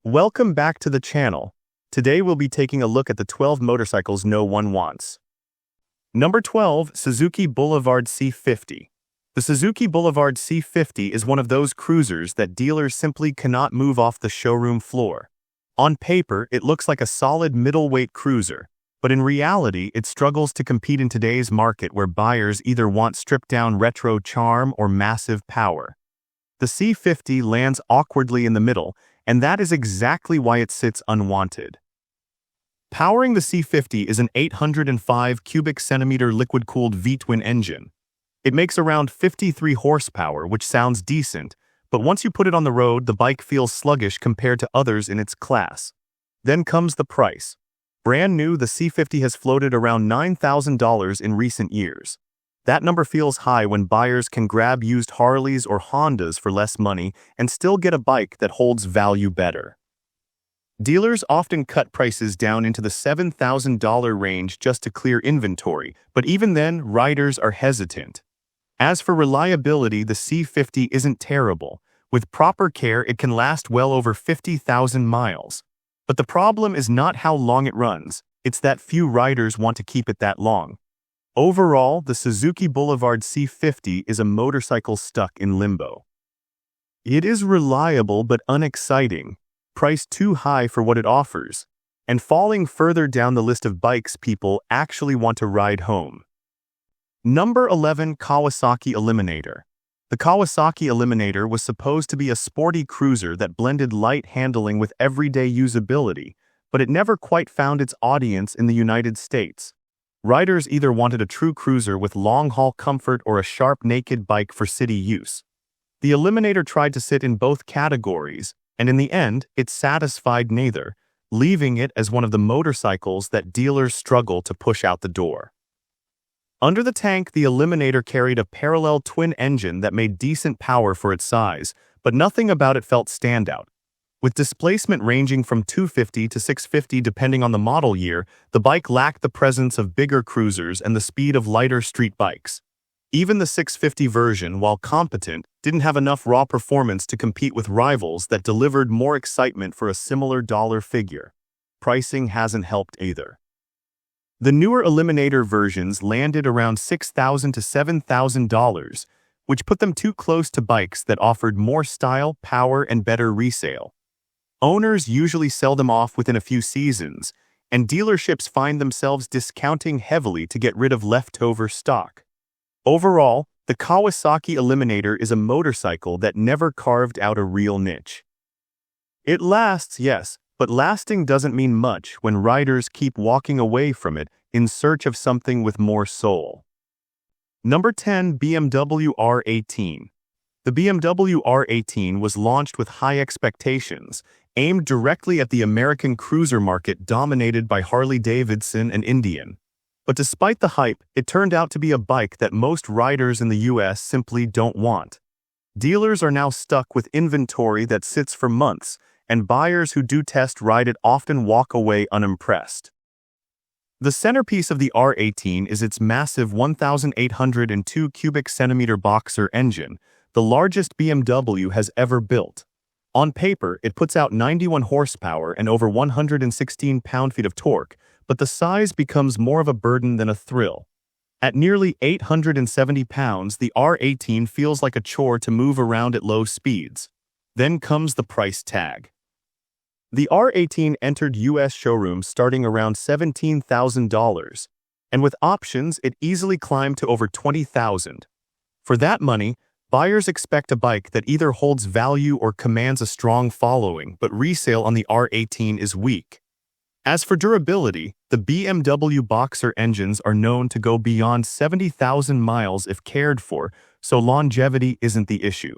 Welcome back to the channel. Today we'll be taking a look at the 12 motorcycles no one wants. Number 12, Suzuki Boulevard C50. The Suzuki Boulevard C50 is one of those cruisers that dealers simply cannot move off the showroom floor. On paper, it looks like a solid middleweight cruiser, but in reality, it struggles to compete in today's market where buyers either want stripped-down retro charm or massive power. The C50 lands awkwardly in the middle, and that is exactly why it sits unwanted. Powering the C50 is an 805 cubic centimeter liquid-cooled V-twin engine. It makes around 53 horsepower, which sounds decent, but once you put it on the road, the bike feels sluggish compared to others in its class. Then comes the price. Brand new, the C50 has floated around $9,000 in recent years. That number feels high when buyers can grab used Harleys or Hondas for less money and still get a bike that holds value better. Dealers often cut prices down into the $7,000 range just to clear inventory, but even then, riders are hesitant. As for reliability, the C50 isn't terrible. With proper care, it can last well over 50,000 miles. But the problem is not how long it runs, it's that few riders want to keep it that long. Overall, the Suzuki Boulevard C50 is a motorcycle stuck in limbo. It is reliable but unexciting, priced too high for what it offers, and falling further down the list of bikes people actually want to ride home. Number 11, Kawasaki Eliminator. The Kawasaki Eliminator was supposed to be a sporty cruiser that blended light handling with everyday usability, but it never quite found its audience in the United States. Riders either wanted a true cruiser with long-haul comfort or a sharp naked bike for city use. The Eliminator tried to sit in both categories, and in the end, it satisfied neither, leaving it as one of the motorcycles that dealers struggle to push out the door. Under the tank, the Eliminator carried a parallel twin engine that made decent power for its size, but nothing about it felt standout. With displacement ranging from 250 to 650 depending on the model year, the bike lacked the presence of bigger cruisers and the speed of lighter street bikes. Even the 650 version, while competent, didn't have enough raw performance to compete with rivals that delivered more excitement for a similar dollar figure. Pricing hasn't helped either. The newer Eliminator versions landed around $6,000 to $7,000, which put them too close to bikes that offered more style, power, and better resale. Owners usually sell them off within a few seasons, and dealerships find themselves discounting heavily to get rid of leftover stock. Overall, the Kawasaki Eliminator is a motorcycle that never carved out a real niche. It lasts, yes, but lasting doesn't mean much when riders keep walking away from it in search of something with more soul. Number 10, BMW R18. The BMW R18 was launched with high expectations, aimed directly at the American cruiser market dominated by Harley-Davidson and Indian. But despite the hype, it turned out to be a bike that most riders in the US simply don't want. Dealers are now stuck with inventory that sits for months, and buyers who do test ride it often walk away unimpressed. The centerpiece of the R18 is its massive 1,802 cubic centimeter boxer engine, the largest BMW has ever built. On paper, it puts out 91 horsepower and over 116 pound-feet of torque, but the size becomes more of a burden than a thrill. At nearly 870 pounds, the R18 feels like a chore to move around at low speeds. Then comes the price tag. The R18 entered US showrooms starting around $17,000, and with options, it easily climbed to over $20,000. For that money, buyers expect a bike that either holds value or commands a strong following, but resale on the R18 is weak. As for durability, the BMW Boxer engines are known to go beyond 70,000 miles if cared for, so longevity isn't the issue.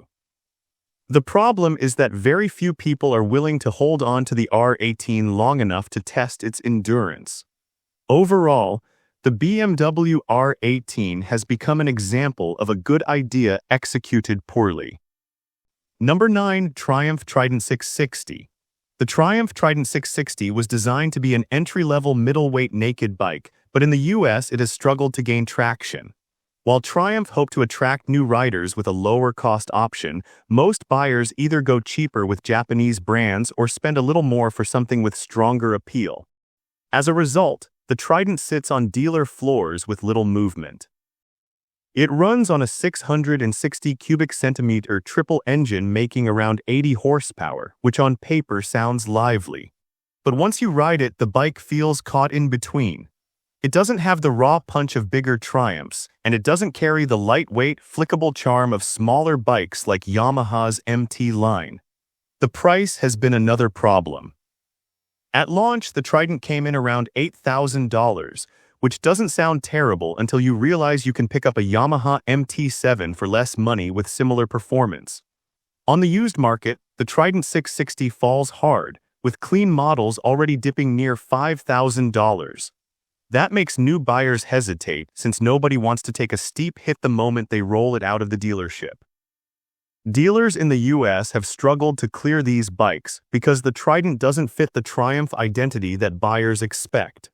The problem is that very few people are willing to hold on to the R18 long enough to test its endurance. Overall, the BMW R18 has become an example of a good idea executed poorly. Number 9, Triumph Trident 660. The Triumph Trident 660 was designed to be an entry-level middleweight naked bike, but in the US it has struggled to gain traction. While Triumph hoped to attract new riders with a lower-cost option, most buyers either go cheaper with Japanese brands or spend a little more for something with stronger appeal. As a result, the Trident sits on dealer floors with little movement. It runs on a 660 cubic centimeter triple engine making around 80 horsepower, which on paper sounds lively. But once you ride it, the bike feels caught in between. It doesn't have the raw punch of bigger Triumphs, and it doesn't carry the lightweight, flickable charm of smaller bikes like Yamaha's MT line. The price has been another problem. At launch, the Trident came in around $8,000, which doesn't sound terrible until you realize you can pick up a Yamaha MT7 for less money with similar performance. On the used market, the Trident 660 falls hard, with clean models already dipping near $5,000. That makes new buyers hesitate since nobody wants to take a steep hit the moment they roll it out of the dealership. Dealers in the US have struggled to clear these bikes because the Trident doesn't fit the Triumph identity that buyers expect.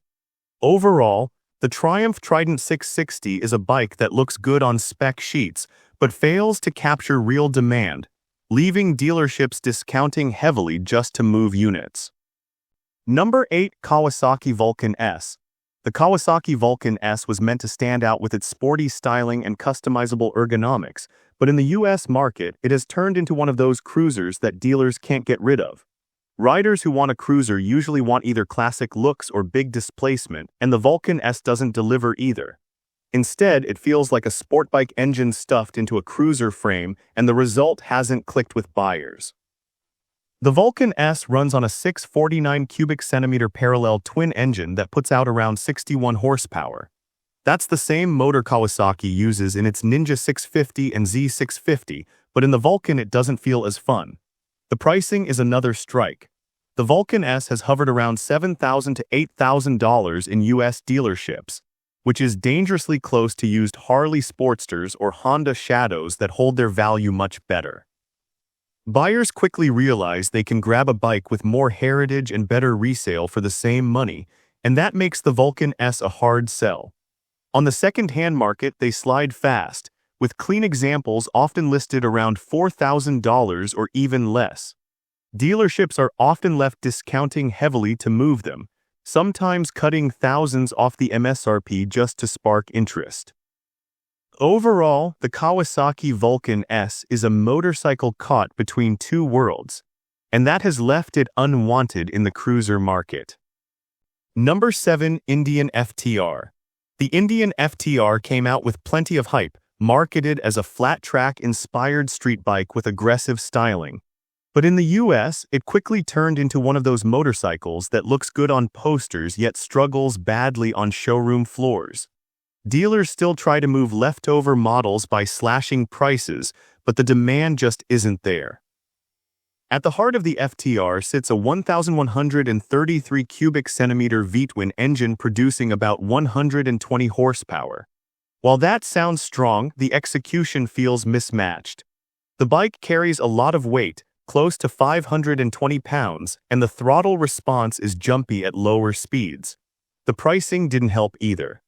Overall, the Triumph Trident 660 is a bike that looks good on spec sheets, but fails to capture real demand, leaving dealerships discounting heavily just to move units. Number 8. Kawasaki Vulcan S. The Kawasaki Vulcan S was meant to stand out with its sporty styling and customizable ergonomics, but in the US market, it has turned into one of those cruisers that dealers can't get rid of. Riders who want a cruiser usually want either classic looks or big displacement, and the Vulcan S doesn't deliver either. Instead, it feels like a sport bike engine stuffed into a cruiser frame, and the result hasn't clicked with buyers. The Vulcan S runs on a 649 cubic centimeter parallel twin engine that puts out around 61 horsepower. That's the same motor Kawasaki uses in its Ninja 650 and Z650, but in the Vulcan it doesn't feel as fun. The pricing is another strike. The Vulcan S has hovered around $7,000 to $8,000 in US dealerships, which is dangerously close to used Harley Sportsters or Honda Shadows that hold their value much better. Buyers quickly realize they can grab a bike with more heritage and better resale for the same money, and that makes the Vulcan S a hard sell. On the second-hand market, they slide fast, with clean examples often listed around $4,000 or even less. Dealerships are often left discounting heavily to move them, sometimes cutting thousands off the MSRP just to spark interest. Overall, the Kawasaki Vulcan S is a motorcycle caught between two worlds, and that has left it unwanted in the cruiser market. Number 7. Indian FTR. The Indian FTR came out with plenty of hype, marketed as a flat-track-inspired street bike with aggressive styling. But in the US, it quickly turned into one of those motorcycles that looks good on posters yet struggles badly on showroom floors. Dealers still try to move leftover models by slashing prices, but the demand just isn't there. At the heart of the FTR sits a 1,133 cubic centimeter V-twin engine producing about 120 horsepower. While that sounds strong, the execution feels mismatched. The bike carries a lot of weight, close to 520 pounds, and the throttle response is jumpy at lower speeds. The pricing didn't help either.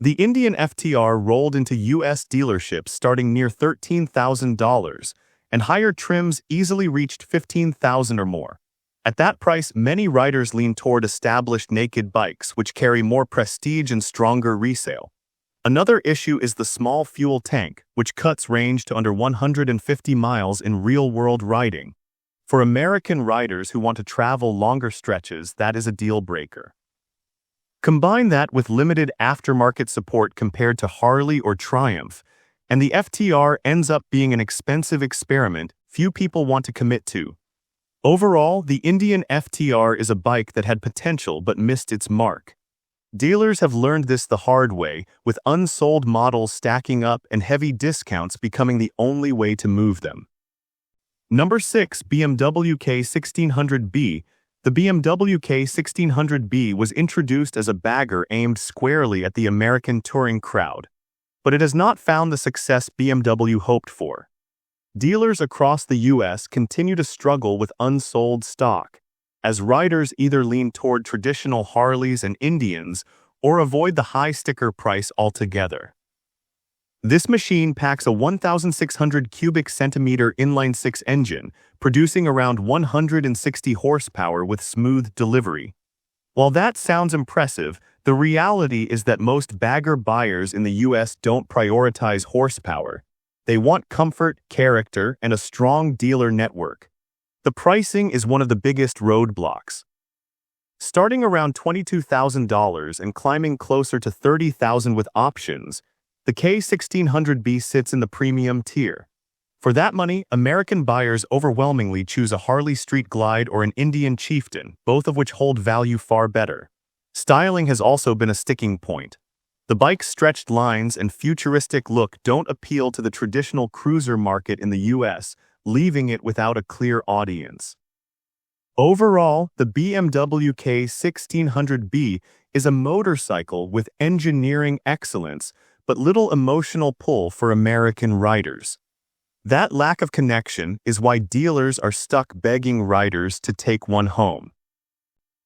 The Indian FTR rolled into US dealerships starting near $13,000, and higher trims easily reached $15,000 or more. At that price, many riders lean toward established naked bikes, which carry more prestige and stronger resale. Another issue is the small fuel tank, which cuts range to under 150 miles in real-world riding. For American riders who want to travel longer stretches, that is a deal-breaker. Combine that with limited aftermarket support compared to Harley or Triumph, and the FTR ends up being an expensive experiment few people want to commit to. Overall, the Indian FTR is a bike that had potential but missed its mark. Dealers have learned this the hard way, with unsold models stacking up and heavy discounts becoming the only way to move them. Number 6. BMW K1600B. The BMW K1600B was introduced as a bagger aimed squarely at the American touring crowd, but it has not found the success BMW hoped for. Dealers across the US continue to struggle with unsold stock, as riders either lean toward traditional Harleys and Indians or avoid the high sticker price altogether. This machine packs a 1,600 cubic centimeter inline-six engine, producing around 160 horsepower with smooth delivery. While that sounds impressive, the reality is that most bagger buyers in the US don't prioritize horsepower. They want comfort, character, and a strong dealer network. The pricing is one of the biggest roadblocks. Starting around $22,000 and climbing closer to $30,000 with options, the K1600B sits in the premium tier. For that money, American buyers overwhelmingly choose a Harley Street Glide or an Indian Chieftain, both of which hold value far better. Styling has also been a sticking point. The bike's stretched lines and futuristic look don't appeal to the traditional cruiser market in the US, leaving it without a clear audience. Overall, the BMW K1600B is a motorcycle with engineering excellence, but little emotional pull for American riders. That lack of connection is why dealers are stuck begging riders to take one home.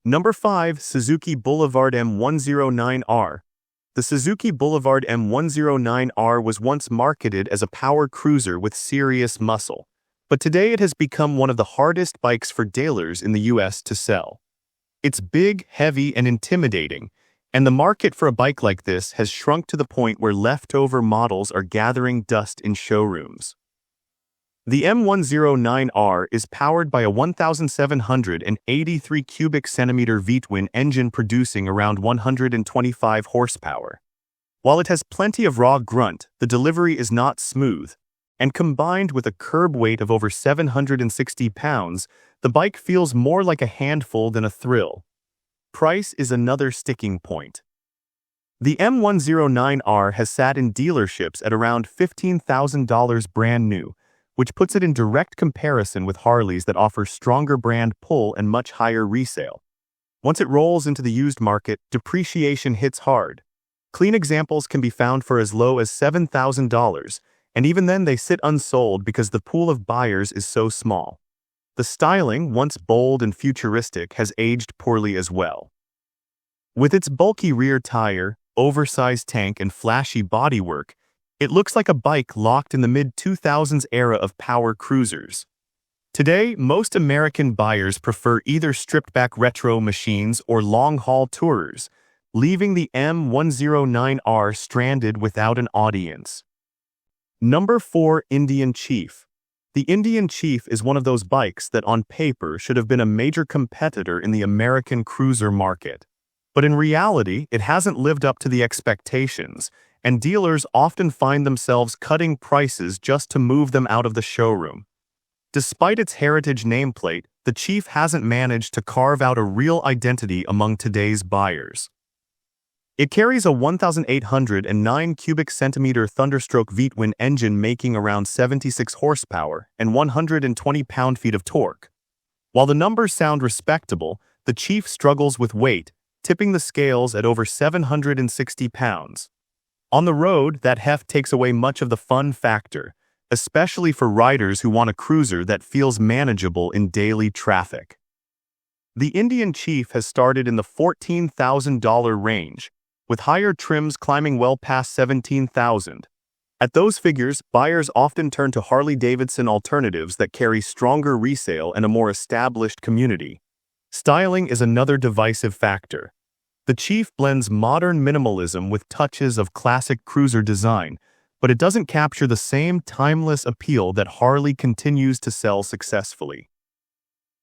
Number 5. Suzuki Boulevard M109R. The Suzuki Boulevard M109R was once marketed as a power cruiser with serious muscle, but today it has become one of the hardest bikes for dealers in the US to sell. It's big, heavy, and intimidating, and the market for a bike like this has shrunk to the point where leftover models are gathering dust in showrooms. The M109R is powered by a 1,783 cubic centimeter V-twin engine producing around 125 horsepower. While it has plenty of raw grunt, the delivery is not smooth, and combined with a curb weight of over 760 pounds, the bike feels more like a handful than a thrill. Price is another sticking point. The M109R has sat in dealerships at around $15,000 brand new, which puts it in direct comparison with Harleys that offer stronger brand pull and much higher resale. Once it rolls into the used market, depreciation hits hard. Clean examples can be found for as low as $7,000, and even then they sit unsold because the pool of buyers is so small. The styling, once bold and futuristic, has aged poorly as well. With its bulky rear tire, oversized tank, and flashy bodywork, it looks like a bike locked in the mid-2000s era of power cruisers. Today, most American buyers prefer either stripped-back retro machines or long-haul tourers, leaving the M109R stranded without an audience. Number 4. Indian Chief. The Indian Chief is one of those bikes that on paper should have been a major competitor in the American cruiser market. But in reality, it hasn't lived up to the expectations, and dealers often find themselves cutting prices just to move them out of the showroom. Despite its heritage nameplate, the Chief hasn't managed to carve out a real identity among today's buyers. It carries a 1,809 cubic centimeter Thunderstroke V-twin engine making around 76 horsepower and 120 pound-feet of torque. While the numbers sound respectable, the Chief struggles with weight, tipping the scales at over 760 pounds. On the road, that heft takes away much of the fun factor, especially for riders who want a cruiser that feels manageable in daily traffic. The Indian Chief has started in the $14,000 range, with higher trims climbing well past $17,000. At those figures, buyers often turn to Harley-Davidson alternatives that carry stronger resale and a more established community. Styling is another divisive factor. The Chief blends modern minimalism with touches of classic cruiser design, but it doesn't capture the same timeless appeal that Harley continues to sell successfully.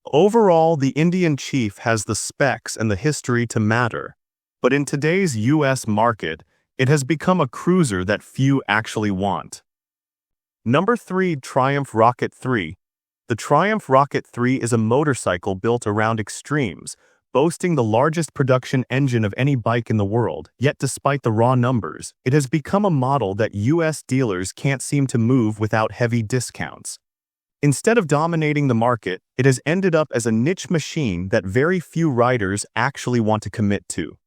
Overall, the Indian Chief has the specs and the history to matter, but in today's US market, it has become a cruiser that few actually want. Number 3. Triumph Rocket 3. The Triumph Rocket 3 is a motorcycle built around extremes, boasting the largest production engine of any bike in the world, yet despite the raw numbers, it has become a model that US dealers can't seem to move without heavy discounts. Instead of dominating the market, it has ended up as a niche machine that very few riders actually want to commit to.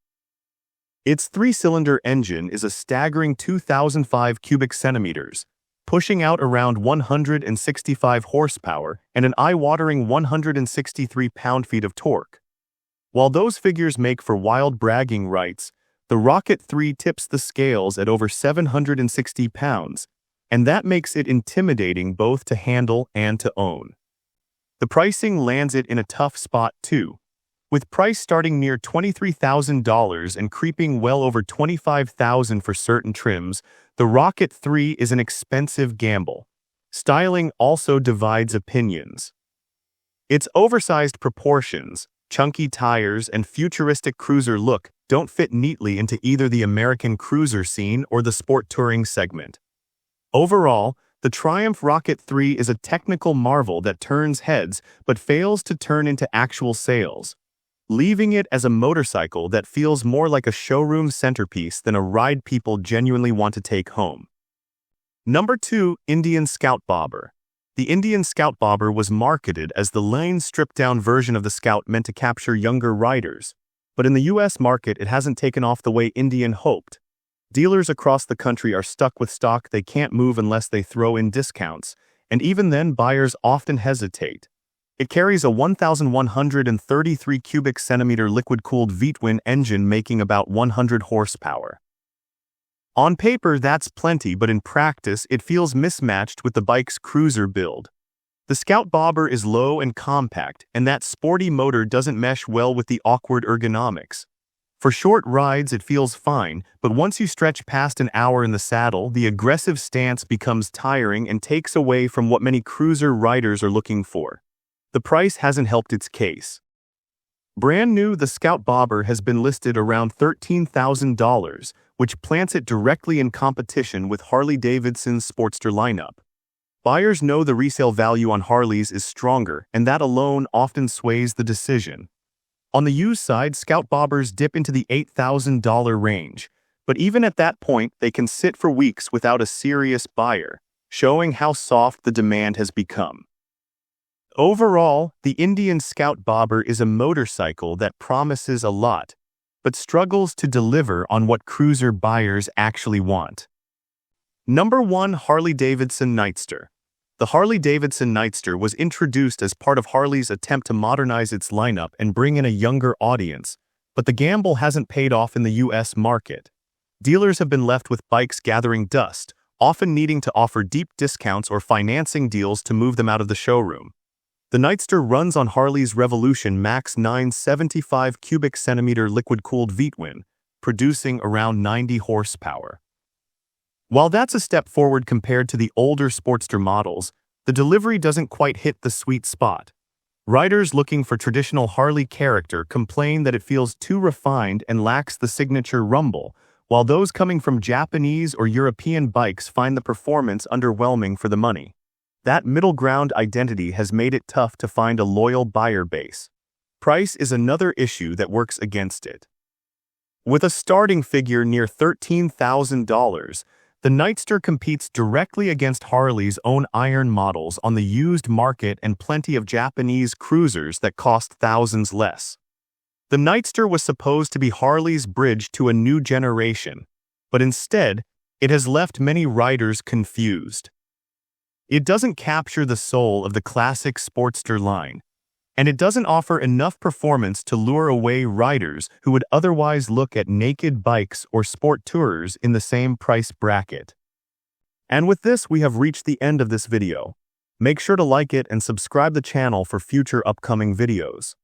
Its three-cylinder engine is a staggering 2,005 cubic centimeters, pushing out around 165 horsepower and an eye-watering 163 pound-feet of torque. While those figures make for wild bragging rights, The Rocket 3 tips the scales at over 760 pounds, and that makes it intimidating both to handle and to own. The pricing lands it in a tough spot too, with price starting near $23,000 and creeping well over $25,000 for certain trims. The Rocket 3 is an expensive gamble. Styling also divides opinions. Its oversized proportions, chunky tires, and futuristic cruiser look don't fit neatly into either the American cruiser scene or the sport touring segment. Overall, the Triumph Rocket 3 is a technical marvel that turns heads but fails to turn into actual sales, leaving it as a motorcycle that feels more like a showroom centerpiece than a ride people genuinely want to take home. Number 2. Indian Scout Bobber. The Indian Scout Bobber was marketed as the lean, stripped-down version of the Scout meant to capture younger riders, but in the US market it hasn't taken off the way Indian hoped. Dealers across the country are stuck with stock they can't move unless they throw in discounts, and even then buyers often hesitate. It carries a 1,133 cubic centimeter liquid-cooled V-twin engine making about 100 horsepower. On paper, that's plenty, but in practice, it feels mismatched with the bike's cruiser build. The Scout Bobber is low and compact, and that sporty motor doesn't mesh well with the awkward ergonomics. For short rides, it feels fine, but once you stretch past an hour in the saddle, the aggressive stance becomes tiring and takes away from what many cruiser riders are looking for. The price hasn't helped its case. Brand new, the Scout Bobber has been listed around $13,000, which plants it directly in competition with Harley-Davidson's Sportster lineup. Buyers know the resale value on Harleys is stronger, and that alone often sways the decision. On the used side, Scout Bobbers dip into the $8,000 range, but even at that point, they can sit for weeks without a serious buyer, showing how soft the demand has become. Overall, the Indian Scout Bobber is a motorcycle that promises a lot, but struggles to deliver on what cruiser buyers actually want. Number 1. Harley-Davidson Nightster. The Harley-Davidson Nightster was introduced as part of Harley's attempt to modernize its lineup and bring in a younger audience, but the gamble hasn't paid off in the US market. Dealers have been left with bikes gathering dust, often needing to offer deep discounts or financing deals to move them out of the showroom. The Nightster runs on Harley's Revolution Max 975 cubic centimeter liquid-cooled V-twin, producing around 90 horsepower. While that's a step forward compared to the older Sportster models, the delivery doesn't quite hit the sweet spot. Riders looking for traditional Harley character complain that it feels too refined and lacks the signature rumble, while those coming from Japanese or European bikes find the performance underwhelming for the money. That middle ground identity has made it tough to find a loyal buyer base. Price is another issue that works against it. With a starting figure near $13,000, the Nightster competes directly against Harley's own iron models on the used market and plenty of Japanese cruisers that cost thousands less. The Nightster was supposed to be Harley's bridge to a new generation, but instead, it has left many riders confused. It doesn't capture the soul of the classic Sportster line, and it doesn't offer enough performance to lure away riders who would otherwise look at naked bikes or sport tourers in the same price bracket. And with this, we have reached the end of this video. Make sure to like it and subscribe the channel for future upcoming videos.